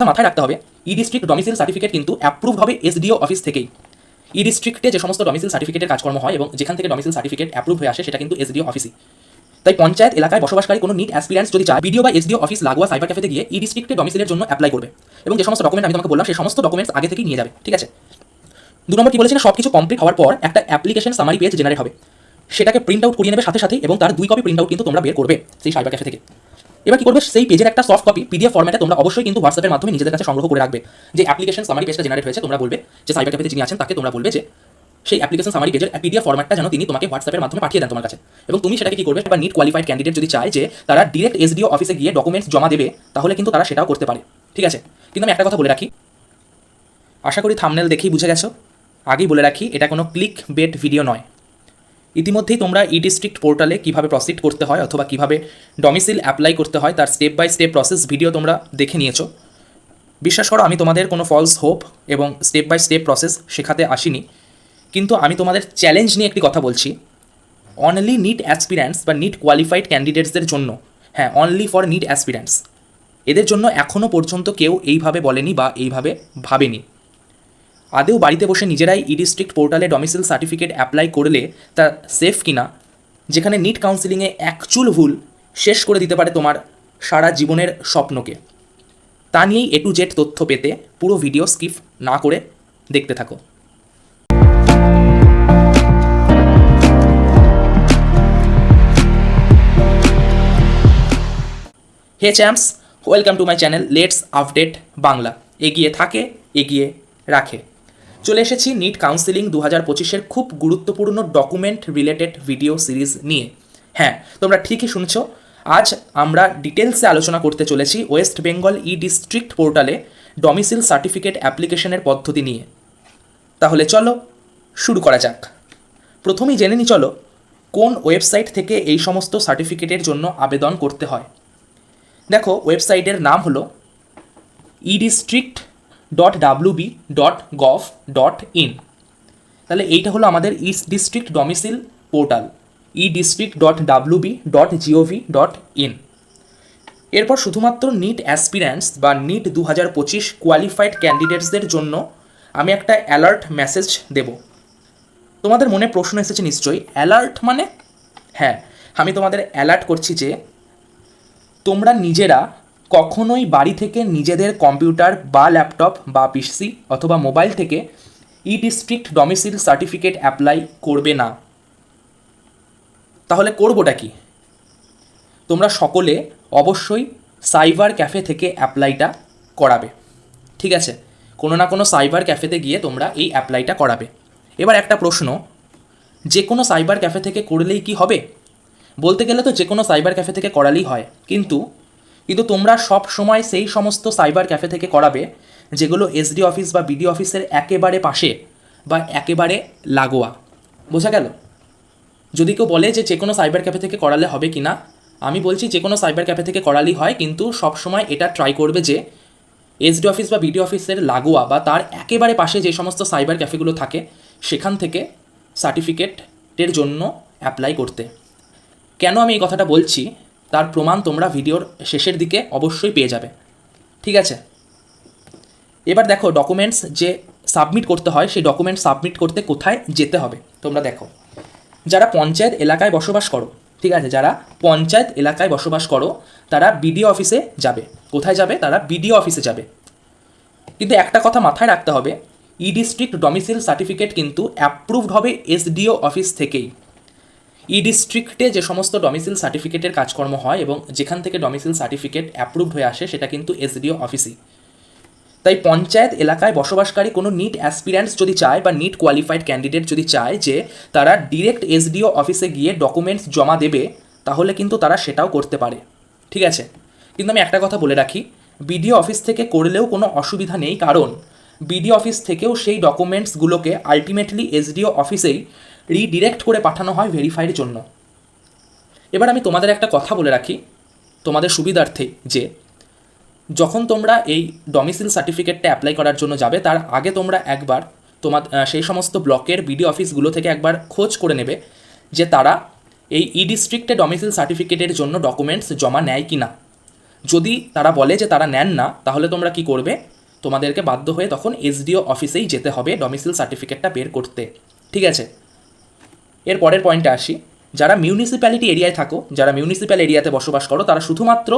মাথায় রাখতে হবে ই ডিস্ট্রিক্ট ডমিসিল সার্টিফিকেট কিন্তু অ্যাপ্রুভড হবে এসডিও অফিস থেকেই। ই ডিস্ট্রিক্টে যে সমস্ত ডমিসিল সার্টিফিকেটের কাজকর্ম হয় এবং যেখান থেকে ডমিসিল সার্টিফিকেট অ্যাপ্রুভ হয়ে আসে সেটা কিন্তু এসডিও অফিসই। তাই পঞ্চায়েত এলাকায় বসবাসকারী কোনো নিট অ্যাসপিরেন্টস যদি চায় বিডিও বা এসডিও অফিস লাগোয়া সাইবার ক্যাফেতে গিয়ে ই ডিস্ট্রিক্টে ডমিসিলের জন্য অ্যাপ্লাই করবে এবং যে সমস্ত ডকুমেন্ট আমি তোমাকে বললাম সেই সমস্ত ডকুমেন্টস আগে থেকেই নিয়ে যাবে। ঠিক আছে। 2 নম্বর কি বলেছি না, সব কিছু কমপ্লিট হওয়ার পর একটা অ্যাপ্লিকেশন সামারি পেজ জেনারেট হবে, সেটাকে প্রিন্ট আউট করিয়ে নেবে সাথে সাথে এবং তার 2 কপি প্রিন্ট আউট কিন্তু তোমরা বের করবে সেই সাইবার ক্যাফে থেকে। এবার কি করবে, সেই পেজের একটা সফট কপি পিডিএফ ফরম্যাটে তোমরা অবশ্যই কিন্তু হোয়াটসঅ্যাপের মাধ্যমে নিজেদের কাছে সংগ্রহ করে রাখবে। যে অ্যাপ্লিকেশন সামারি পেজটা জেনারেট হয়েছে তোমরা বলবে যে সাইবার ক্যাফেতে যিনি আছেন তাকে তোমরা বলবে যে সেই অ্যাপ্লিকেশন সামারি পেজের পিডিএফ ফরম্যাটটা যেন তিনি তোমাকে হোয়াটসঅ্যাপের মাধ্যমে পাঠিয়ে দেন তোমার কাছে, এবং তুমি সেটাকে কি করবে, বা নিট কোয়ালিফাইড ক্যান্ডিডেট যদি চায় যে তারা ডিরেক্ট এসডিও অফিসে গিয়ে ডকুমেন্টস জমা দেবে তাহলে কিন্তু তারা সেটাও করতে পারে। ঠিক আছে। কিন্তু আমি একটা কথা বলে রাখি, আশা করি থাম্বনেল দেখেই বুঝে গেছো। আগেই বলে রাখি এটা কোনো ক্লিক বেট ভিডিও নয়। ইতিমধ্যেই তোমরা ই ডিস্ট্রিক্ট পোর্টালে কীভাবে প্রসিড করতে হয় অথবা কীভাবে ডমিসিল অ্যাপ্লাই করতে হয় তার step by step process video তোমরা দেখে নিয়েছো। বিশ্বাস করো আমি তোমাদের কোনো ফলস হোপ এবং স্টেপ বাই স্টেপ প্রসেস শেখাতে আসিনি, কিন্তু আমি তোমাদের চ্যালেঞ্জ নিয়ে একটি কথা বলছি। অনলি নিট অ্যাসপিরেন্টস বা নিট কোয়ালিফাইড ক্যান্ডিডেটসদের জন্য, হ্যাঁ অনলি ফর নিট অ্যাসপিরেন্টস, এদের জন্য এখনও পর্যন্ত কেউ এইভাবে বলেনি বা এইভাবে ভাবেনি। আদেও বাড়িতে বসে নিজেরাই ই ডিস্ট্রিক্ট পোর্টালে ডমিসিল সার্টিফিকেট অ্যাপ্লাই করলে তা সেফ কিনা, যেখানে নিট কাউন্সিলিংয়ে একচুল ভুল শেষ করে দিতে পারে তোমার সারা জীবনের স্বপ্নকে, তা নিয়েই A to Z তথ্য পেতে পুরো ভিডিও স্কিপ না করে দেখতে থাকো। Hey champs, welcome to my channel let's update Bangla. এগিয়ে থাকে এগিয়ে রাখে। চলে এসেছি নিট কাউন্সিলিং 2025-এর খুব গুরুত্বপূর্ণ ডকুমেন্ট রিলেটেড ভিডিও সিরিজ নিয়ে। হ্যাঁ, তোমরা ঠিকই শুনছো, আজ আমরা ডিটেলসে আলোচনা করতে চলেছি ওয়েস্ট বেঙ্গল ই ডিস্ট্রিক্ট পোর্টালে ডমিসিল সার্টিফিকেট অ্যাপ্লিকেশনের পদ্ধতি নিয়ে। তাহলে চলো শুরু করা যাক। প্রথমেই জেনে নিই চলো কোন ওয়েবসাইট থেকে এই সমস্ত সার্টিফিকেটের জন্য আবেদন করতে হয়। দেখো, ওয়েবসাইটের নাম হলো edistrict.wb.gov.in। তাহলে এইটা হলো আমাদের ইস্ট ডিস্ট্রিক্ট ডমিসিল পোর্টাল edistrict.wb.gov.in। এরপর শুধুমাত্র নিট অ্যাসপিরেন্টস বা নিট 2025 কোয়ালিফাইড ক্যান্ডিডেটসদের জন্য আমি একটা অ্যালার্ট মেসেজ দেব। তোমাদের মনে প্রশ্ন এসেছে নিশ্চয়ই, অ্যালার্ট মানে? হ্যাঁ, আমি তোমাদের অ্যালার্ট করছি যে তোমরা নিজেরা কখনোই বাড়ি থেকে নিজেদের কম্পিউটার বা ল্যাপটপ বা পিসি অথবা মোবাইল থেকে ই ডিস্ট্রিক্ট ডমিসিল সার্টিফিকেট অ্যাপ্লাই করবে না। তাহলে করবোটা কি? তোমরা সকলে অবশ্যই সাইবার ক্যাফে থেকে অ্যাপ্লাইটা করাবে। ঠিক আছে, কোনো না কোনো সাইবার ক্যাফেতে গিয়ে তোমরা এই অ্যাপ্লাইটা করাবে। এবার একটা প্রশ্ন, যে কোনো সাইবার ক্যাফে থেকে করলেই কি হবে? বলতে গেলে তো যে কোনো সাইবার ক্যাফে থেকে করালেই হয়, কিন্তু তোমরা সব সময় সেই সমস্ত সাইবার ক্যাফে থেকে করাবে যেগুলো এসডি অফিস বা বিডি অফিসের একেবারে পাশে বা একেবারে লাগোয়া। বোঝা গেল? যদি কেউ বলে যে কোনো সাইবার ক্যাফে থেকে করালে হবে কি না, আমি বলছি যে কোনো সাইবার ক্যাফে থেকে করালেই হয়, কিন্তু সব সময় এটা ট্রাই করবে যে এসডি অফিস বা বিডি অফিসের লাগোয়া বা তার একেবারে পাশে যে সমস্ত সাইবার ক্যাফেগুলো থাকে সেখান থেকে সার্টিফিকেটের জন্য অ্যাপ্লাই করতে। কেন আমি এই কথাটা বলছি তার প্রমাণ তোমরা ভিডিওর শেষের দিকে অবশ্যই পেয়ে যাবে। ঠিক আছে, এবার দেখো ডকুমেন্টস যে সাবমিট করতে হয় সেই ডকুমেন্টস সাবমিট করতে কোথায় যেতে হবে তোমরা দেখো। যারা পঞ্চায়েত এলাকায় বসবাস করো, ঠিক আছে, যারা পঞ্চায়েত এলাকায় বসবাস করো তারা বিডিও অফিসে যাবে। কোথায় যাবে? তারা বিডিও অফিসে যাবে। কিন্তু একটা কথা মাথায় রাখতে হবে, ই ডিস্ট্রিক্ট ডমিসিল সার্টিফিকেট কিন্তু অ্যাপ্রুভড হবে এসডিও অফিস থেকেই। ই ডিস্ট্রিক্টে যে সমস্ত ডমিসিল সার্টিফিকেটের কাজকর্ম হয় এবং যেখান থেকে ডমিসিল সার্টিফিকেট অ্যাপ্রুভড হয়ে আসে সেটা কিন্তু এসডিও অফিসই। তাই পঞ্চায়েত এলাকায় বসবাসকারী কোনো নিট অ্যাসপিরেন্টস যদি চায় বা নিট কোয়ালিফাইড ক্যান্ডিডেট যদি চায় যে তারা ডিরেক্ট এসডিও অফিসে গিয়ে ডকুমেন্টস জমা দেবে তাহলে কিন্তু তারা সেটাও করতে পারে। ঠিক আছে, কিন্তু আমি একটা কথা বলে রাখি, বিডিও অফিস থেকে করলেও কোনো অসুবিধা নেই, কারণ বিডিও অফিস থেকেও সেই ডকুমেন্টসগুলোকে আলটিমেটলি এসডিও অফিসেই রিডিরেক্ট করে পাঠানো হয় ভেরিফাইয়ের জন্য। এবার আমি তোমাদের একটা কথা বলে রাখি তোমাদের সুবিধার্থে, যে যখন তোমরা এই ডমিসিল সার্টিফিকেটটা অ্যাপ্লাই করার জন্য যাবে তার আগে তোমরা একবার সেই সমস্ত ব্লকের বিডিও অফিসগুলো থেকে একবার খোঁজ করে নেবে যে তারা এই ই ডিস্ট্রিক্টে ডমিসিল সার্টিফিকেটের জন্য ডকুমেন্টস জমা নেয় কি না। যদি তারা বলে যে তারা নেন না, তাহলে তোমরা কি করবে, তোমাদেরকে বাধ্য হয়ে তখন এসডিও অফিসেই যেতে হবে ডমিসাইল সার্টিফিকেটটা বের করতে। ঠিক আছে, এর পরের পয়েন্টে আসি। যারা মিউনিসিপ্যালিটি এরিয়ায় থাকো, যারা মিউনিসিপ্যাল এরিয়াতে বসবাস করো, তারা শুধুমাত্র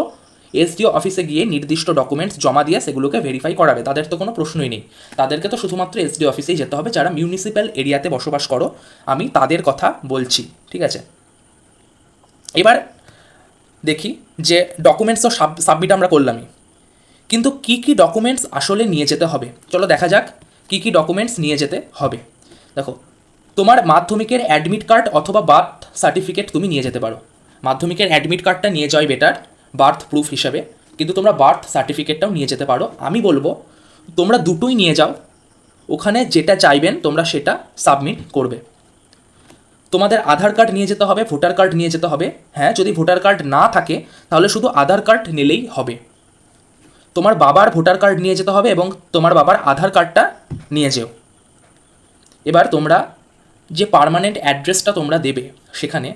এসডিও অফিসে গিয়ে নির্দিষ্ট ডকুমেন্টস জমা দিয়ে সেগুলোকে ভেরিফাই করাবে, তাদের তো কোনো প্রশ্নই নেই। তাদেরকে তো শুধুমাত্র এসডিও অফিসেই যেতে হবে। যারা মিউনিসিপ্যাল এরিয়াতে বসবাস করো, আমি তাদের কথা বলছি। ঠিক আছে, এবার দেখি যে ডকুমেন্টস তো সাবমিট আমরা করলামই, কিন্তু কি কি ডকুমেন্টস আসলে নিয়ে যেতে হবে। চলো দেখা যাক কি কি ডকুমেন্টস নিয়ে যেতে হবে। দেখো, তোমার মাধ্যমিকের অ্যাডমিট কার্ড অথবা বার্থ সার্টিফিকেট তুমি নিয়ে যেতে পারো। মাধ্যমিকের অ্যাডমিট কার্ডটা নিয়ে যাওয়াই বেটার বার্থ প্রুফ হিসাবে, কিন্তু তোমরা বার্থ সার্টিফিকেটটাও নিয়ে যেতে পারো। আমি বলবো তোমরা দুটোই নিয়ে যাও, ওখানে যেটা চাইবেন তোমরা সেটা সাবমিট করবে। তোমাদের আধার কার্ড নিয়ে যেতে হবে, ভোটার কার্ড নিয়ে যেতে হবে। হ্যাঁ, যদি ভোটার কার্ড না থাকে তাহলে শুধু আধার কার্ড নিলেই হবে। তোমার বাবার ভোটার কার্ড নিয়ে যেতে হবে এবং তোমার বাবার আধার কার্ডটা নিয়ে যেও। এবার তোমরা যে পার্মানেন্ট অ্যাড্রেসটা তোমরা দেবে সেখানে,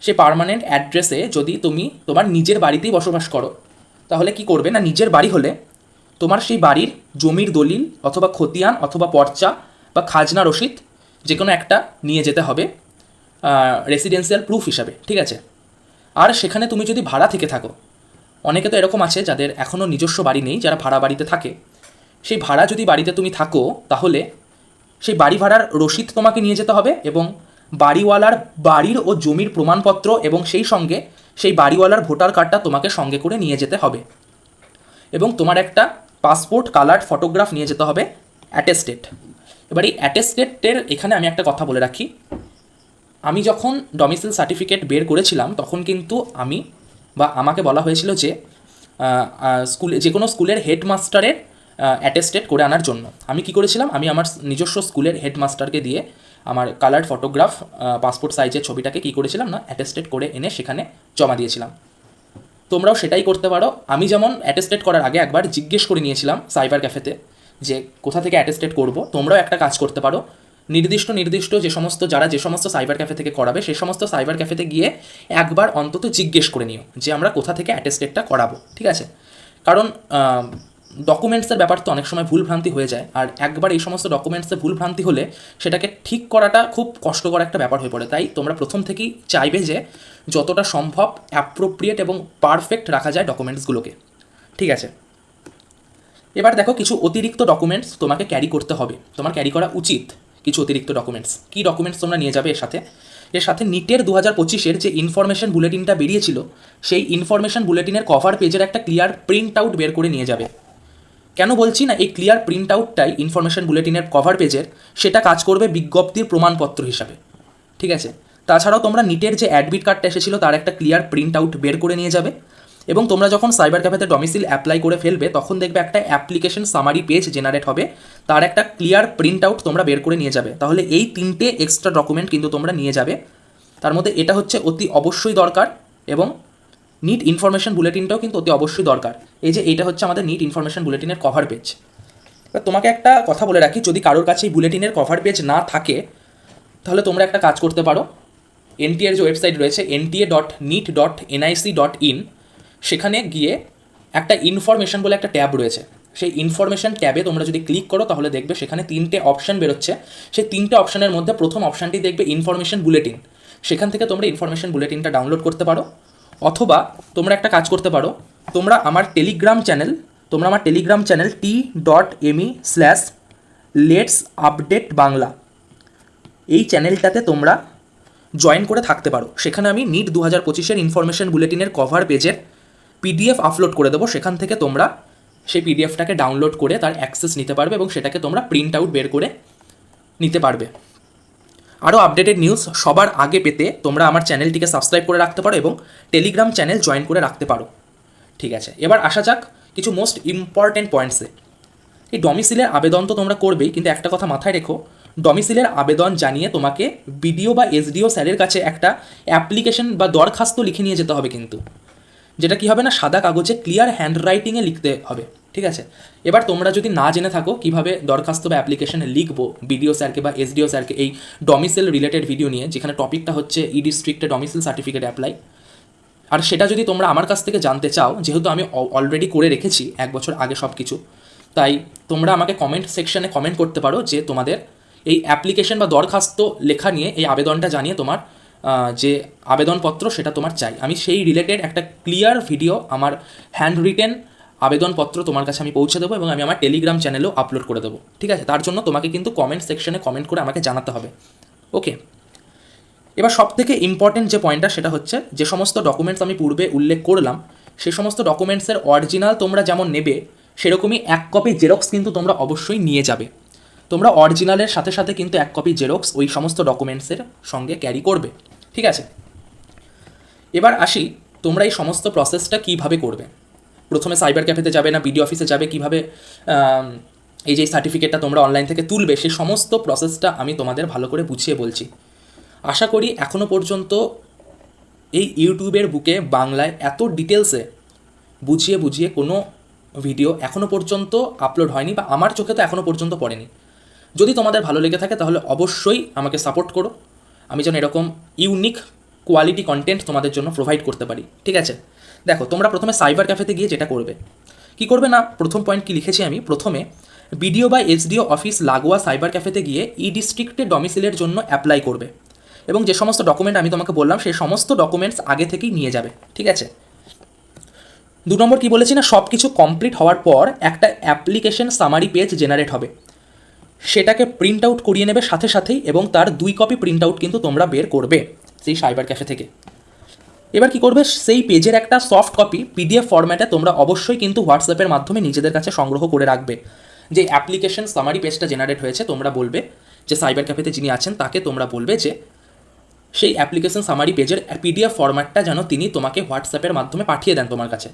সে পার্মানেন্ট অ্যাড্রেসে যদি তুমি তোমার নিজের বাড়িতেই বসবাস করো, তাহলে কি করবে না, নিজের বাড়ি হলে তোমার সেই বাড়ির জমির দলিল অথবা খতিয়ান অথবা পর্চা বা খাজনা রসিদ যে কোনো একটা নিয়ে যেতে হবে রেসিডেন্সিয়াল প্রুফ হিসাবে। ঠিক আছে, আর সেখানে তুমি যদি ভাড়া থেকে থাকো, অনেকে তো এরকম আছে যাদের এখনও নিজস্ব বাড়ি নেই, যারা ভাড়া বাড়িতে থাকে, সেই ভাড়া যদি বাড়িতে তুমি থাকো তাহলে সেই বাড়ি ভাড়ার রসিদ তোমাকে নিয়ে যেতে হবে এবং বাড়িওয়ালার বাড়ির ও জমির প্রমাণপত্র এবং সেই সঙ্গে সেই বাড়িওয়ালার ভোটার কার্ডটা তোমাকে সঙ্গে করে নিয়ে যেতে হবে এবং তোমার একটা পাসপোর্ট কালার্ড ফটোগ্রাফ নিয়ে যেতে হবে অ্যাটেস্টেড। এবার এই অ্যাটেস্টেডের এখানে আমি একটা কথা বলে রাখি, আমি যখন ডমিসাইল সার্টিফিকেট বের করেছিলাম তখন কিন্তু আমাকে বলা হয়েছিল যে স্কুলে যে কোনো স্কুলের হেডমাস্টারের অ্যাটেস্টেড করে আনার জন্য। আমি কি করেছিলাম, আমি আমার নিজস্ব স্কুলের হেডমাস্টারকে দিয়ে আমার কালার্ড ফটোগ্রাফ পাসপোর্ট সাইজের ছবিটাকে কী করেছিলাম না, অ্যাটেস্টেড করে এনে সেখানে জমা দিয়েছিলাম। তোমরাও সেটাই করতে পারো। আমি যেমন অ্যাটেস্টেড করার আগে একবার জিজ্ঞেস করে নিয়েছিলাম সাইবার ক্যাফেতে যে কোথা থেকে অ্যাটেস্টেড করব। তোমরাও একটা কাজ করতে পারো, নির্দিষ্ট যে সমস্ত সাইবার ক্যাফে থেকে করাবে সেই সমস্ত সাইবার ক্যাফেতে গিয়ে একবার অন্তত জিজ্ঞেস করে নিও যে আমরা কোথা থেকে অ্যাটেস্টেডটা করাবো। ঠিক আছে, কারণ ডকুমেন্টসের ব্যাপার তো অনেক সময় ভুলভ্রান্তি হয়ে যায়, আর একবার এই সমস্ত ডকুমেন্টসে ভুলভ্রান্তি হলে সেটাকে ঠিক করাটা খুব কষ্টকর একটা ব্যাপার হয়ে পড়ে। তাই তোমরা প্রথম থেকেই চাইবে যে যতটা সম্ভব অ্যাপ্রোপ্রিয়েট এবং পারফেক্ট রাখা যায় ডকুমেন্টসগুলোকে। ঠিক আছে, এবার দেখো কিছু অতিরিক্ত ডকুমেন্টস তোমাকে ক্যারি করতে হবে, তোমার ক্যারি করা উচিত কিছু অতিরিক্ত ডকুমেন্টস। কী ডকুমেন্টস তোমরা নিয়ে যাবে এর সাথে নিটের 2025-এর যে ইনফরমেশন বুলেটিনটা বেরিয়েছিল সেই ইনফরমেশন বুলেটিনের কভার পেজের একটা ক্লিয়ার প্রিন্ট আউট বের করে নিয়ে যাবে। কেন বলছি না, এই ক্লিয়ার প্রিন্ট আউটটাই ইনফরমেশন বুলেটিনের কভার পেজের সেটা কাজ করবে বিজ্ঞপ্তির প্রমাণপত্র হিসাবে। ঠিক আছে, তাছাড়াও তোমরা নিটের যে অ্যাডমিট কার্ডটা এসেছিলো তার একটা ক্লিয়ার প্রিন্ট আউট বের করে নিয়ে যাবে এবং তোমরা যখন সাইবার ক্যাফেতে ডমিসাইল অ্যাপ্লাই করে ফেলবে তখন দেখবে একটা অ্যাপ্লিকেশন সামারি পেজ জেনারেট হবে, তার একটা ক্লিয়ার প্রিন্ট আউট তোমরা বের করে নিয়ে যাবে। তাহলে এই 3টে এক্সট্রা ডকুমেন্ট কিন্তু তোমরা নিয়ে যাবে। তার মধ্যে এটা হচ্ছে অতি অবশ্যই দরকার এবং নিট ইনফরমেশন বুলেটিনটাও কিন্তু অতি অবশ্যই দরকার। এই যে এইটা হচ্ছে আমাদের নিট ইনফরমেশন বুলেটিনের কভার পেজ। তোমাকে একটা কথা বলে রাখি, যদি কারোর কাছে এই বুলেটিনের কভার পেজ না থাকে তাহলে তোমরা একটা কাজ করতে পারো, এনটিএর যে ওয়েবসাইট রয়েছে nta.nit.nic.in, সেখানে গিয়ে একটা ইনফরমেশন বলে একটা ট্যাব রয়েছে, সেই ইনফরমেশন ট্যাবে তোমরা যদি ক্লিক করো তাহলে দেখবে সেখানে 3টে অপশান বেরোচ্ছে। সেই 3টে অপশানের মধ্যে প্রথম অপশানটি দেখবে ইনফরমেশন বুলেটিন, সেখান থেকে তোমরা ইনফরমেশন বুলেটিনটা ডাউনলোড করতে পারো। অথবা তোমরা একটা কাজ করতে পারো, তোমরা আমার টেলিগ্রাম চ্যানেল t.me/letsupdateBangla এই চ্যানেলটাতে তোমরা জয়েন করে থাকতে পারো। সেখানে আমি নিট 2025-এর ইনফরমেশন বুলেটিনের কভার পেজের পিডিএফ আপলোড করে দেবো, সেখান থেকে তোমরা সেই পিডিএফটাকে ডাউনলোড করে তার অ্যাক্সেস নিতে পারবে এবং সেটাকে তোমরা প্রিন্ট আউট বের করে নিতে পারবে। আরও আপডেটেড নিউজ সবার আগে পেতে তোমরা আমার চ্যানেলটিকে সাবস্ক্রাইব করে রাখতে পারো এবং টেলিগ্রাম চ্যানেল জয়েন করে রাখতে পারো। ঠিক আছে, এবার আসা যাক কিছু মোস্ট ইম্পর্ট্যান্ট পয়েন্টসে। এই ডমিসাইলের আবেদন তো তোমরা করবেই, কিন্তু একটা কথা মাথায় রেখো, ডমিসাইলের আবেদন জানিয়ে তোমাকে বিডিও বা এসডিও স্যারের কাছে একটা অ্যাপ্লিকেশন বা দরখাস্ত লিখে নিয়ে যেতে হবে, কিন্তু যেটা কী হবে না, সাদা কাগজে ক্লিয়ার হ্যান্ডরাইটিংয়ে লিখতে হবে। ঠিক আছে, এবার তোমরা যদি না জেনে থাকো কীভাবে দরখাস্ত বা অ্যাপ্লিকেশনে লিখবো বিডিও স্যারকে বা এসডিও স্যারকে এই ডমিসাইল রিলেটেড ভিডিও নিয়ে, যেখানে টপিকটা হচ্ছে ই ডিস্ট্রিক্টে ডমিসাইল সার্টিফিকেট অ্যাপ্লাই, আর সেটা যদি তোমরা আমার কাছ থেকে জানতে চাও, যেহেতু আমি অলরেডি করে রেখেছি 1 বছর আগে সব কিছু, তাই তোমরা আমাকে কমেন্ট সেকশনে কমেন্ট করতে পারো যে তোমাদের এই অ্যাপ্লিকেশন বা দরখাস্ত লেখা নিয়ে এই আবেদনটা জানিয়ে তোমার যে আবেদনপত্র সেটা তোমার চাই। আমি সেই রিলেটেড একটা ক্লিয়ার ভিডিও, আমার হ্যান্ড রিটেন আবেদনপত্র তোমার কাছে আমি পৌঁছে দেবো এবং আমি আমার টেলিগ্রাম চ্যানেলেও আপলোড করে দেবো। ঠিক আছে, তার জন্য তোমাকে কিন্তু কমেন্ট সেকশনে কমেন্ট করে আমাকে জানাতে হবে। ওকে, এবার সবথেকে ইম্পর্টেন্ট যে পয়েন্টটা সেটা হচ্ছে, যে সমস্ত ডকুমেন্টস আমি পূর্বে উল্লেখ করলাম সেই সমস্ত ডকুমেন্টসের অরিজিনাল তোমরা যেমন নেবে সেরকমই 1 কপি জেরক্স কিন্তু তোমরা অবশ্যই নিয়ে যাবে। তোমরা অরিজিনালের সাথে সাথে কিন্তু 1 কপি জেরক্স ওই সমস্ত ডকুমেন্টসের সঙ্গে ক্যারি করবে। ঠিক আছে, এবার আসি তোমরা এই সমস্ত প্রসেসটা কীভাবে করবে। প্রথমে সাইবার ক্যাফেতে যাবে না বিডিও অফিসে যাবে, কীভাবে এই যে সার্টিফিকেটটা তোমরা অনলাইন থেকে তুলবে, সেই সমস্ত প্রসেসটা আমি তোমাদের ভালো করে বুঝিয়ে বলছি। আশা করি এখনও পর্যন্ত এই ইউটিউবের বুকে বাংলায় এত ডিটেলসে বুঝিয়ে বুঝিয়ে কোনো ভিডিও এখনও পর্যন্ত আপলোড হয়নি, বা আমার চোখে তো এখনও পর্যন্ত পড়েনি। যদি তোমাদের ভালো লেগে থাকে তাহলে অবশ্যই আমাকে সাপোর্ট করো, আমি যেন এরকম ইউনিক কোয়ালিটি কন্টেন্ট তোমাদের জন্য প্রোভাইড করতে পারি। ঠিক আছে, দেখো তোমরা প্রথমে সাইবার ক্যাফেতে গিয়ে যেটা করবে, কি করবে না, প্রথম পয়েন্ট কি লিখেছি আমি, প্রথমে বিডিও বা এসডিও অফিস লাগোয়া সাইবার ক্যাফেতে গিয়ে ই ডিস্ট্রিক্টে ডমিসিলের জন্য অ্যাপ্লাই করবে এবং যে সমস্ত ডকুমেন্ট আমি তোমাকে বললাম সেই সমস্ত ডকুমেন্টস আগে থেকেই নিয়ে যাবে। ঠিক আছে, 2 নম্বর কি বলেছি না, সব কিছু কমপ্লিট হওয়ার পর একটা অ্যাপ্লিকেশন সামারি পেজ জেনারেট হবে, সেটাকে প্রিন্ট আউট করিয়ে নেবে সাথে সাথেই এবং তার 2 কপি প্রিন্ট আউট কিন্তু তোমরা বের করবে সেই সাইবার ক্যাফে থেকে। এবার কি করবে, সেই পেজের একটা সফট কপি পিডিএফ ফরম্যাটে তোমরা অবশ্যই কিন্তু হোয়াটসঅ্যাপের মাধ্যমে নিজেদের কাছে সংগ্রহ করে রাখবে। যে অ্যাপ্লিকেশন সামারি পেজটা জেনারেট হয়েছে তোমরা বলবে যে সাইবার ক্যাফেতে যিনি আছেন তাকে তোমরা বলবে যে সেই অ্যাপ্লিকেশন সামারি পেজের পিডিএফ ফরম্যাটটা যেন তিনি তোমাকে হোয়াটসঅ্যাপের মাধ্যমে পাঠিয়ে দেন তোমার কাছে,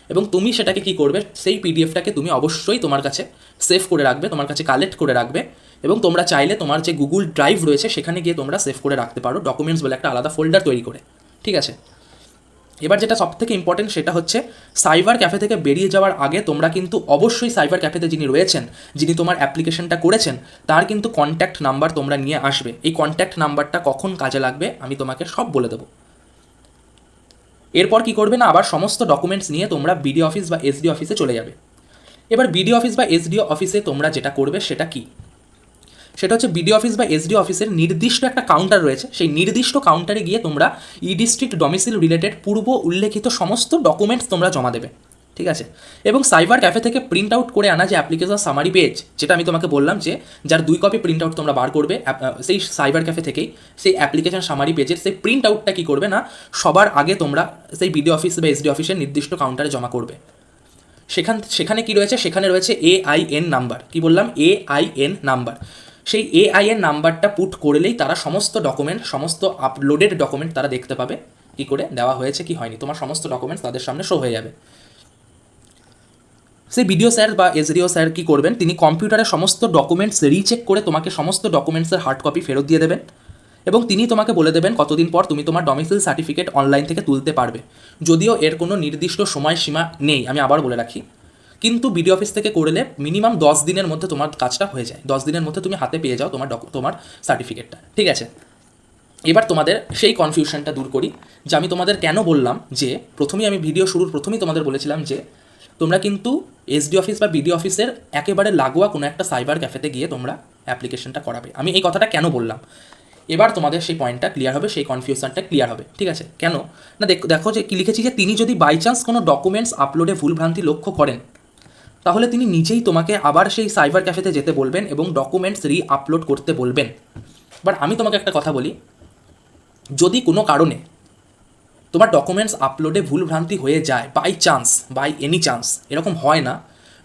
এবং তুমি সেটাকে কি করবে, সেই পিডিএফটাকে তুমি অবশ্যই তোমার কাছে সেভ করে রাখবে, তোমার কাছে কালেক্ট করে রাখবে, এবং তোমরা চাইলে তোমার যে গুগল ড্রাইভ রয়েছে সেখানে গিয়ে তোমরা সেভ করে রাখতে পারো ডকুমেন্টস বলে একটা আলাদা ফোল্ডার তৈরি করে। ঠিক আছে, এবার যেটা সবথেকে ইম্পর্টেন্ট সেটা হচ্ছে সাইবার ক্যাফে থেকে বেরিয়ে যাওয়ার আগে তোমরা কিন্তু অবশ্যই সাইবার ক্যাফেতে যিনি রয়েছেন, যিনি তোমার অ্যাপ্লিকেশনটা করেছেন, তার কিন্তু কন্ট্যাক্ট নাম্বার তোমরা নিয়ে আসবে। এই কন্ট্যাক্ট নাম্বারটা কখন কাজে লাগবে আমি তোমাকে সব বলে দেবো। এরপর কি করবে না, আবার সমস্ত ডকুমেন্টস নিয়ে তোমরা বিডিও অফিস বা এসডিও অফিসে চলে যাবে। এবার বিডিও অফিস বা এসডিও অফিসে তোমরা যেটা করবে সেটা কি, সেটা হচ্ছে বিডিও অফিস বা এসডিও অফিসের নির্দিষ্ট একটা কাউন্টার রয়েছে, সেই নির্দিষ্ট কাউন্টারে গিয়ে তোমরা ই ডিস্ট্রিক্ট ডমিসিল রিলেটেড পূর্ব উল্লেখিত সমস্ত ডকুমেন্টস তোমরা জমা দেবে। ঠিক আছে, এবং সাইবার ক্যাফে থেকে প্রিন্ট আউট করে আনা যে অ্যাপ্লিকেশন সামারি পেজ, যেটা আমি তোমাকে বললাম যে যার 2 কপি প্রিন্ট আউট তোমরা বার করবে সেই সাইবার ক্যাফে থেকেই, সেই অ্যাপ্লিকেশন সামারি পেজের সেই প্রিন্ট আউটটা কী করবে না, সবার আগে তোমরা সেই বিডিও অফিস বা এসডি অফিসের নির্দিষ্ট কাউন্টারে জমা করবে। সেখানে কি রয়েছে, সেখানে রয়েছে AIN নাম্বার, কি বললাম, AIN নাম্বার। সেই AIN নাম্বারটা পুট করলেই তারা সমস্ত ডকুমেন্ট, সমস্ত আপলোডেড ডকুমেন্ট তারা দেখতে পাবে কী করে দেওয়া হয়েছে কি হয়নি, তোমার সমস্ত ডকুমেন্টস তাদের সামনে শো হয়ে যাবে। সেই বিডিও স্যার বা এসডিও স্যার কী করবেন, তিনি কম্পিউটারে সমস্ত ডকুমেন্টস রিচেক করে তোমাকে সমস্ত ডকুমেন্টসের হার্ড কপি ফেরত দিয়ে দেবেন, এবং তিনি তোমাকে বলে দেবেন কতদিন পর তুমি তোমার ডমিসাইল সার্টিফিকেট অনলাইন থেকে তুলতে পারবে। যদিও এর কোনো নির্দিষ্ট সময়সীমা নেই, আমি আবার বলে রাখি, কিন্তু বিডিও অফিস থেকে করলে মিনিমাম 10 দিনের মধ্যে তোমার কাজটা হয়ে যায়, 10 দিনের মধ্যে তুমি হাতে পেয়ে যাও তোমার সার্টিফিকেটটা। ঠিক আছে, এবার তোমাদের সেই কনফিউশনটা দূর করি যে আমি তোমাদের কেন বললাম যে প্রথমেই আমি ভিডিও শুরুর প্রথমেই তোমাদের বলেছিলাম যে তোমরা কিন্তু এসডি অফিস বা বিডিও অফিসের একেবারে লাগোয়া কোনো একটা সাইবার ক্যাফেতে গিয়ে তোমরা অ্যাপ্লিকেশনটা করাবে। আমি এই কথাটা কেন বললাম, এবার তোমাদের সেই পয়েন্টটা ক্লিয়ার হবে, সেই কনফিউশনটা ক্লিয়ার হবে। ঠিক আছে, কেন না, দেখো যে কি লিখেছি, যে তিনি যদি বাই চান্স কোনো ডকুমেন্টস আপলোডে ভুলভ্রান্তি লক্ষ্য করেন তাহলে তিনি নিজেই তোমাকে আবার সেই সাইবার ক্যাফেতে যেতে বলবেন এবং ডকুমেন্টস আপলোড করতে বলবেন। বাট আমি তোমাকে একটা কথা বলি, যদি কোনো কারণে তোমার ডকুমেন্টস আপলোডে ভুলভ্রান্তি হয়ে যায়, by chance, by any chance, এরকম হয় না,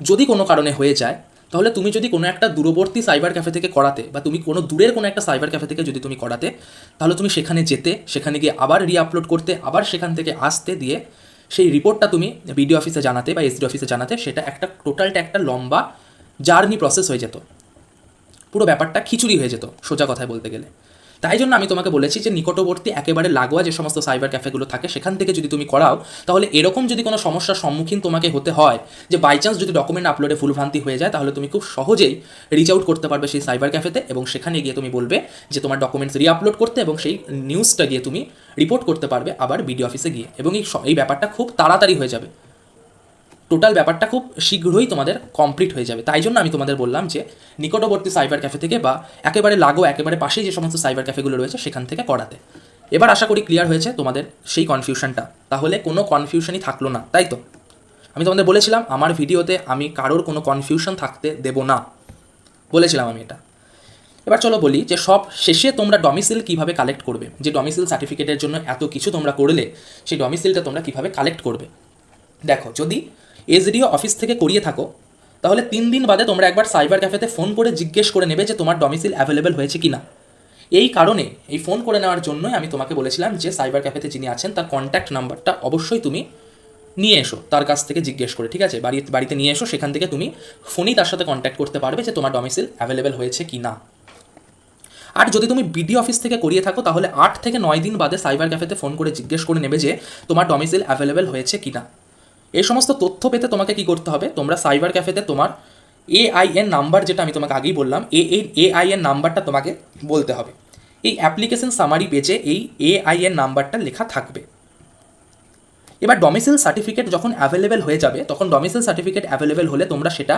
যদি কোনো কারণে হয়ে যায়, তাহলে তুমি যদি কোনো একটা দূরবর্তী সাইবার ক্যাফে থেকে করাতে, বা তুমি কোনো দূরের কোনো একটা সাইবার ক্যাফে থেকে যদি তুমি করাতে, তাহলে তুমি সেখানে যেতে, সেখানে গিয়ে আবার আপলোড করতে, আবার সেখান থেকে আসতে, দিয়ে সেই রিপোর্টটা তুমি বিডিও অফিসে জানাতে বা এসডি অফিসে জানাতে, সেটা টোটালটা একটা লম্বা জার্নি প্রসেস হয়ে যেত, পুরো ব্যাপারটা খিচুড়ি হয়ে যেত সোজা কথায় বলতে গেলে। তাই জন্য আমি তোমাকে বলেছি যে নিকটবর্তী একেবারে লাগোয়া যে সমস্ত সাইবার ক্যাফেগুলো থাকে সেখান থেকে যদি তুমি করাও, তাহলে এরকম যদি কোনো সমস্যার সম্মুখীন তোমাকে হতে হয় যে বাই চান্স যদি ডকুমেন্ট আপলোডে ভুলভ্রান্তি হয়ে যায়, তাহলে তুমি খুব সহজেই রিচ আউট করতে পারবে সেই সাইবার ক্যাফেতে এবং সেখানে গিয়ে তুমি বলবে যে তোমার ডকুমেন্টস রিআপলোড করতে, এবং সেই নিউজটা গিয়ে তুমি রিপোর্ট করতে পারবে আবার বিডিও অফিসে গিয়ে, এবং এই ব্যাপারটা খুব তাড়াতাড়ি হয়ে যাবে। টোটাল ব্যাপারটা খুব শীঘ্রই তোমাদের কমপ্লিট হয়ে যাবে। তাই জন্য আমি তোমাদের বললাম যে নিকটবর্তী সাইবার ক্যাফে থেকে বা একেবারে একেবারে পাশেই যে সমস্ত সাইবার ক্যাফেগুলো রয়েছে সেখান থেকে করাতে। এবার আশা করি ক্লিয়ার হয়েছে তোমাদের সেই কনফিউশনটা, তাহলে কোনো কনফিউশনই থাকলো না, তাই তো? আমি তোমাদের বলেছিলাম আমার ভিডিওতে আমি কারোর কোনো কনফিউশন থাকতে দেব না, বলেছিলাম আমি এটা। এবার চলো বলি যে সব শেষে তোমরা ডমিসিল কীভাবে কালেক্ট করবে, যে ডমিসিল সার্টিফিকেটের জন্য এত কিছু তোমরা করলে সেই ডমিসিলটা তোমরা কীভাবে কালেক্ট করবে। দেখো, যদি এসডিও অফিস থেকে করিয়ে থাকো তাহলে 3 দিন বাদে তোমরা একবার সাইবার ক্যাফেতে ফোন করে জিজ্ঞেস করে নেবে যে তোমার ডমিসিল অ্যাভেলেবেল হয়েছে কি না। এই কারণে এই ফোন করে নেওয়ার জন্যই আমি তোমাকে বলেছিলাম যে সাইবার ক্যাফেতে যিনি আছেন তার কন্ট্যাক্ট নাম্বারটা অবশ্যই তুমি নিয়ে এসো, তার কাছ থেকে জিজ্ঞেস করে, ঠিক আছে? বাড়িতে নিয়ে এসো, সেখান থেকে তুমি ফোনেই তার সাথে কন্ট্যাক্ট করতে পারবে যে তোমার ডমিসিল অ্যাভেলেবেল হয়েছে কি না। আর যদি তুমি বিডিও অফিস থেকে করিয়ে থাকো তাহলে 8 থেকে 9 দিন বাদে সাইবার ক্যাফেতে ফোন করে জিজ্ঞেস করে নেবে যে তোমার ডমিসিল অ্যাভেলেবেল হয়েছে কি না। এই সমস্ত তথ্য পেতে তোমাকে কি করতে হবে, তোমরা সাইবার ক্যাফেতে তোমার AIN নাম্বার, যেটা আমি তোমাকে আগেই বললাম, AIN নাম্বারটা তোমাকে বলতে হবে। এই অ্যাপ্লিকেশন সামারি পেজে এই AIN নাম্বারটা লেখা থাকবে। এবার ডমিসিল সার্টিফিকেট যখন অ্যাভেলেবেল হয়ে যাবে, তখন ডমিসিল সার্টিফিকেট অ্যাভেলেবেল হলে তোমরা সেটা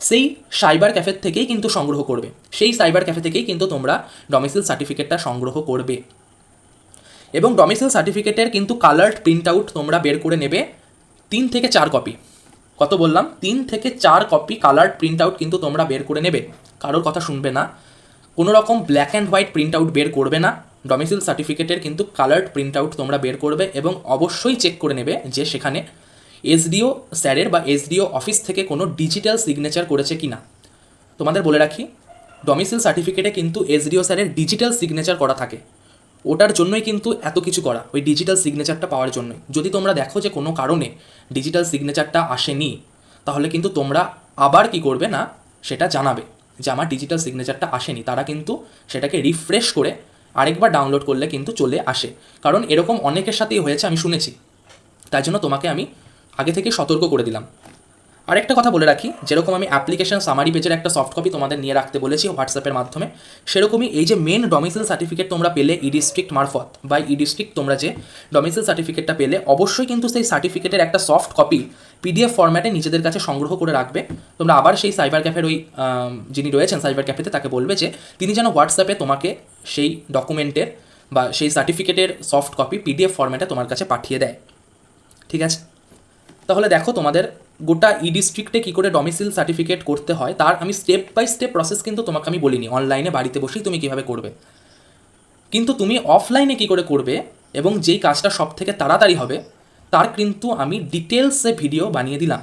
সেই সাইবার ক্যাফের থেকেই কিন্তু সংগ্রহ করবে, সেই সাইবার ক্যাফে থেকেই কিন্তু তোমরা ডমিসিল সার্টিফিকেটটা সংগ্রহ করবে। এবং ডমিসিল সার্টিফিকেটের কিন্তু কালার্ড প্রিন্ট আউট তোমরা বের করে নেবে 3 থেকে 4 কপি। কত বললাম? 3 থেকে 4 কপি কালার্ড প্রিন্ট আউট কিন্তু তোমরা বের করে নেবে। কারোর কথা শুনবে না, কোনো রকম black and white print out বের করবে না। ডমিসিল সার্টিফিকেটের কিন্তু কালার্ড প্রিন্ট আউট তোমরা বের করবে এবং অবশ্যই চেক করে নেবে যে সেখানে এসডিও স্যারের বা এসডিও অফিস থেকে কোনো ডিজিটাল সিগনেচার করেছে কি না। তোমাদের বলে রাখি, ডমিসিল সার্টিফিকেটে কিন্তু এসডিও স্যারের ডিজিটাল সিগনেচার করা থাকে, ওটার জন্যই কিন্তু এত কিছু করা, ওই ডিজিটাল সিগনেচারটা পাওয়ার জন্যই। যদি তোমরা দেখো যে কোনো কারণে ডিজিটাল সিগনেচারটা আসেনি, তাহলে কিন্তু তোমরা আবার কি করবে না, সেটা জানাবে যে আমার ডিজিটাল সিগনেচারটা আসেনি। তারা কিন্তু সেটাকে রিফ্রেশ করে আরেকবার ডাউনলোড করলে কিন্তু চলে আসে, কারণ এরকম অনেকের সাথেই হয়েছে, আমি শুনেছি। তাই জন্য তোমাকে আমি আগে থেকে সতর্ক করে দিলাম। আরেকটা কথা বলে রাখি, যেরকম আমি অ্যাপ্লিকেশন সামারি পেজের একটা সফট কপি তোমাদের নিয়ে রাখতে বলেছি হোয়াটসঅ্যাপের মাধ্যমে, সেরকমই এই যে মেন ডমিসিল সার্টিফিকেট তোমরা পেলে ই ডিস্ট্রিক্ট মারফত বা ই ডিস্ট্রিক্ট তোমরা যে ডমিসিল সার্টিফিকেটটা পেলে, অবশ্যই কিন্তু সেই সার্টিফিকেটের একটা সফট কপি PDF ফরম্যাটে নিজেদের কাছে সংগ্রহ করে রাখবে। তোমরা আবার সেই সাইবার ক্যাফের ওই যিনি রয়েছেন সাইবার ক্যাফেতে তাকে বলবে যে তিনি যেন হোয়াটসঅ্যাপে তোমাকে সেই ডকুমেন্টের বা সেই সার্টিফিকেটের সফট কপি PDF ফরম্যাটে তোমার কাছে পাঠিয়ে দেয়, ঠিক আছে? তাহলে দেখো, তোমাদের গোটা ই ডিস্ট্রিক্টে কী করে ডমিসিল সার্টিফিকেট করতে হয় তার আমি স্টেপ বাই স্টেপ প্রসেস কিন্তু তোমাকে আমি বলিনি। অনলাইনে বাড়িতে বসেই তুমি কীভাবে করবে, কিন্তু তুমি অফলাইনে কী করে করবে এবং যেই কাজটা সব থেকে তাড়াতাড়ি হবে তার কিন্তু আমি ডিটেলসে ভিডিও বানিয়ে দিলাম।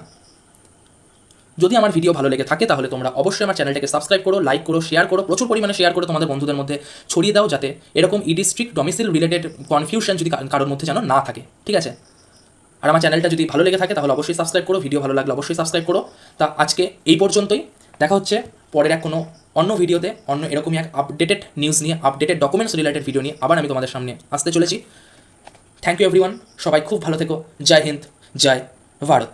যদি আমার ভিডিও ভালো লেগে থাকে তাহলে তোমরা অবশ্যই আমার চ্যানেলটাকে সাবস্ক্রাইব করো, লাইক করো, শেয়ার করো, প্রচুর পরিমাণে শেয়ার করো, তোমাদের বন্ধুদের মধ্যে ছড়িয়ে দাও, যাতে এরকম ই ডিস্ট্রিক্ট ডমিসিল রিলেটেড কনফিউশন যদি কারোর মধ্যে যেন না থাকে, ঠিক আছে? আর আমার চ্যানেলটা যদি ভালো লেগে থাকে তাহলে অবশ্যই সাবস্ক্রাইব করো, ভিডিও ভালো লাগলে অবশ্যই সাবস্ক্রাইব করো। তা আজকে এই পর্যন্তই, দেখা হচ্ছে পরের কোনো অন্য ভিডিওতে, অন্য এরকমই এক আপডেটেড নিউজ নিয়ে, আপডেটেড ডকুমেন্টস রিলেটেড ভিডিও নিয়ে আবার আমি তোমাদের সামনে আসতে চলেছি। থ্যাংক ইউ এভরিওয়ান, সবাই খুব ভালো থেকো। জয় হিন্দ, জয় ভারত।